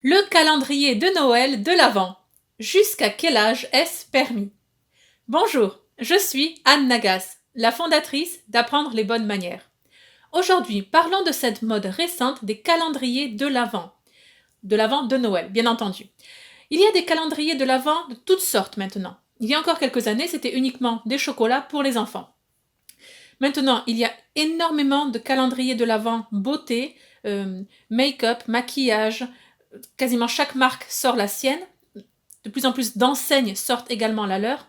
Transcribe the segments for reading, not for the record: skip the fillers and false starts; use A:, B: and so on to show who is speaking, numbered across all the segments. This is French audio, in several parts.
A: Le calendrier de Noël de l'Avent. Jusqu'à quel âge est-ce permis? Bonjour, je suis Anne Nagas, la fondatrice d'Apprendre les bonnes manières. Aujourd'hui, parlons de cette mode récente des calendriers de l'Avent de Noël, bien entendu. Il y a des calendriers de l'Avent de toutes sortes maintenant. Il y a encore quelques années, c'était uniquement des chocolats pour les enfants. Maintenant, il y a énormément de calendriers de l'Avent beauté, make-up, maquillage. Quasiment chaque marque sort la sienne. De plus en plus d'enseignes sortent également la leur.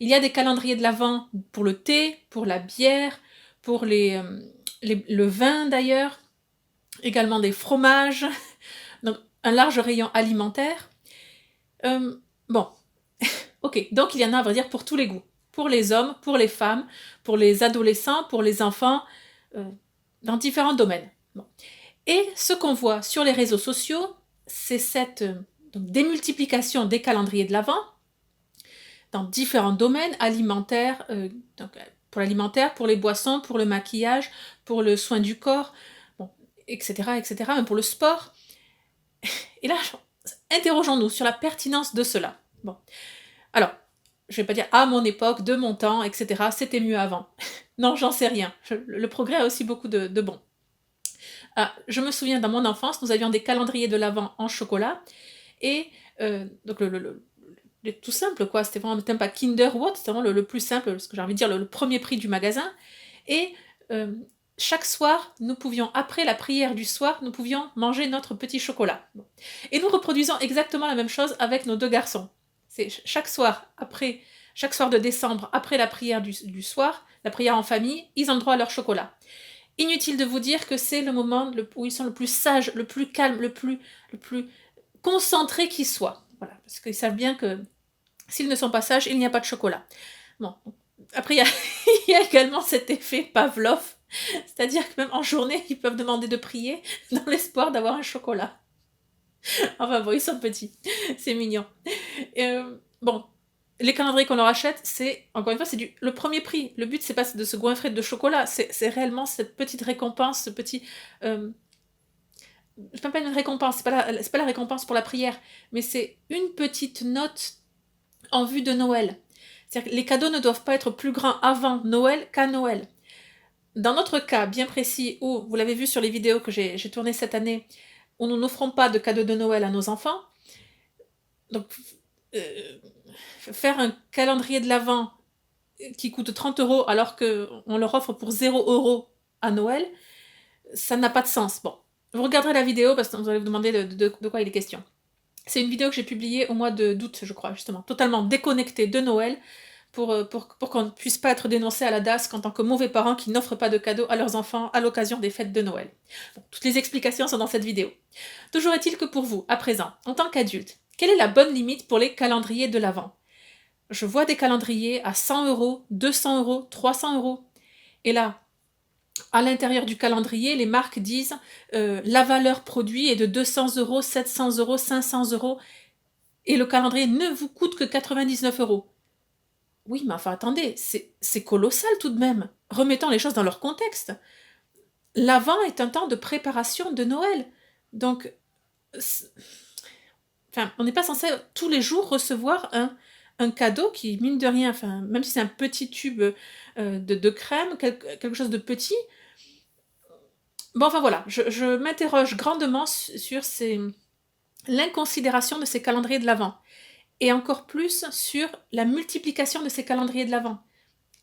A: Il y a des calendriers de l'Avent pour le thé, pour la bière, pour le vin d'ailleurs, également des fromages, donc un large rayon alimentaire. Bon, ok, donc il y en a à vrai dire pour tous les goûts, pour les hommes, pour les femmes, pour les adolescents, pour les enfants, dans différents domaines. Bon. Et ce qu'on voit sur les réseaux sociaux, c'est cette démultiplication des calendriers de l'Avent dans différents domaines alimentaires, pour l'alimentaire, pour les boissons, pour le maquillage, pour le soin du corps, bon, etc., etc., même pour le sport. Et là, interrogeons-nous sur la pertinence de cela. Bon, alors, je vais pas dire à mon époque, de mon temps, etc., c'était mieux avant. Non, j'en sais rien. Le progrès a aussi beaucoup de bon. Je me souviens, dans mon enfance, nous avions des calendriers de l'Avent en chocolat, et donc tout simple, quoi. C'était vraiment même pas Kinder ou autre, c'était vraiment le plus simple, ce que j'ai envie de dire, le premier prix du magasin. Et chaque soir, nous pouvions, après la prière du soir, nous pouvions manger notre petit chocolat. Bon. Et nous reproduisons exactement la même chose avec nos deux garçons. C'est chaque soir de décembre, après la prière du soir, la prière en famille, ils ont le droit à leur chocolat. Inutile de vous dire que c'est le moment où ils sont le plus sages, le plus calmes, le plus concentrés qu'ils soient. Voilà, parce qu'ils savent bien que s'ils ne sont pas sages, il n'y a pas de chocolat. Bon, après, il y a également cet effet Pavlov, c'est-à-dire que même en journée, ils peuvent demander de prier dans l'espoir d'avoir un chocolat. Enfin bon, ils sont petits, c'est mignon. Bon, les calendriers qu'on leur achète, c'est, encore une fois, c'est le premier prix. Le but, c'est pas de se goinfrer de chocolat, c'est réellement cette petite récompense, ce petit... c'est pas une récompense, c'est pas la récompense pour la prière, mais c'est une petite note en vue de Noël. C'est-à-dire que les cadeaux ne doivent pas être plus grands avant Noël qu'à Noël. Dans notre cas bien précis, où, vous l'avez vu sur les vidéos que j'ai tournées cette année, où nous n'offrons pas de cadeaux de Noël à nos enfants, donc faire un calendrier de l'Avent qui coûte 30 € alors qu'on leur offre pour 0 € à Noël, ça n'a pas de sens. Bon, vous regarderez la vidéo parce que vous allez vous demander de quoi il est question. C'est une vidéo que j'ai publiée au mois d'août, je crois, justement, totalement déconnectée de Noël, pour qu'on ne puisse pas être dénoncé à la DAS en tant que mauvais parents qui n'offrent pas de cadeaux à leurs enfants à l'occasion des fêtes de Noël. Bon, toutes les explications sont dans cette vidéo. Toujours est-il que pour vous, à présent, en tant qu'adulte, quelle est la bonne limite pour les calendriers de l'Avent? Je vois des calendriers à 100 €, 200 €, 300 €. Et là, à l'intérieur du calendrier, les marques disent la valeur produit est de 200 €, 700 €, 500 €, et le calendrier ne vous coûte que 99 €. Oui, mais enfin attendez, c'est colossal tout de même. Remettons les choses dans leur contexte. L'Avent est un temps de préparation de Noël. Donc, enfin, on n'est pas censé tous les jours recevoir un cadeau qui, mine de rien, enfin, même si c'est un petit tube de crème, quelque chose de petit. Bon, enfin voilà, je m'interroge grandement sur l'inconsidération de ces calendriers de l'Avent. Et encore plus sur la multiplication de ces calendriers de l'Avent.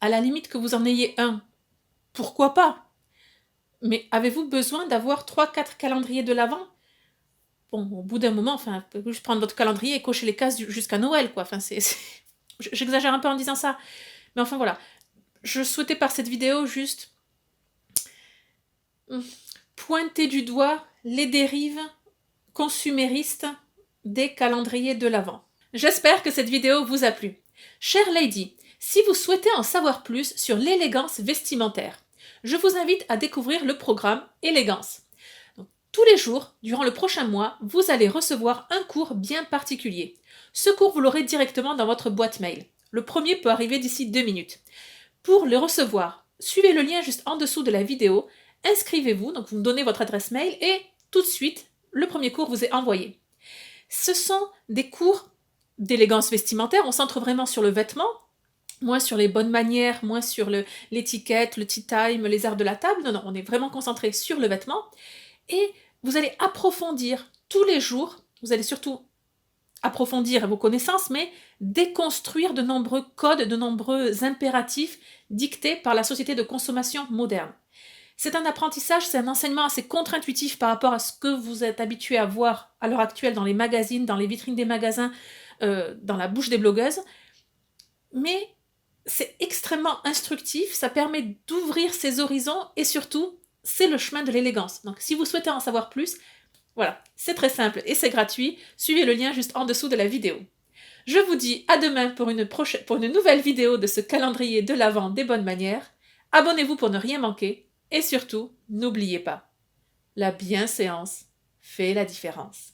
A: À la limite que vous en ayez un, pourquoi pas? Mais avez-vous besoin d'avoir 3-4 calendriers de l'Avent? Bon, au bout d'un moment, enfin, vous pouvez juste prendre votre calendrier et cocher les cases jusqu'à Noël, quoi. Enfin, j'exagère un peu en disant ça. Mais enfin, voilà. Je souhaitais par cette vidéo juste pointer du doigt les dérives consuméristes des calendriers de l'Avent. J'espère que cette vidéo vous a plu. Chère Lady, si vous souhaitez en savoir plus sur l'élégance vestimentaire, je vous invite à découvrir le programme Élégance. Donc, tous les jours, durant le prochain mois, vous allez recevoir un cours bien particulier. Ce cours, vous l'aurez directement dans votre boîte mail. Le premier peut arriver d'ici 2 minutes. Pour le recevoir, suivez le lien juste en dessous de la vidéo, inscrivez-vous, donc vous me donnez votre adresse mail et tout de suite, le premier cours vous est envoyé. Ce sont des cours d'élégance vestimentaire, on centre vraiment sur le vêtement, moins sur les bonnes manières, moins sur l'étiquette, le tea time, les arts de la table. Non, non, on est vraiment concentré sur le vêtement. Et vous allez approfondir tous les jours, vous allez surtout approfondir vos connaissances, mais déconstruire de nombreux codes, de nombreux impératifs dictés par la société de consommation moderne. C'est un apprentissage, c'est un enseignement assez contre-intuitif par rapport à ce que vous êtes habitué à voir à l'heure actuelle dans les magazines, dans les vitrines des magasins, dans la bouche des blogueuses. Mais c'est extrêmement instructif, ça permet d'ouvrir ses horizons et surtout, c'est le chemin de l'élégance. Donc si vous souhaitez en savoir plus, voilà, c'est très simple et c'est gratuit. Suivez le lien juste en dessous de la vidéo. Je vous dis à demain pour une nouvelle vidéo de ce calendrier de l'Avent des bonnes manières. Abonnez-vous pour ne rien manquer et surtout, n'oubliez pas, la bienséance fait la différence.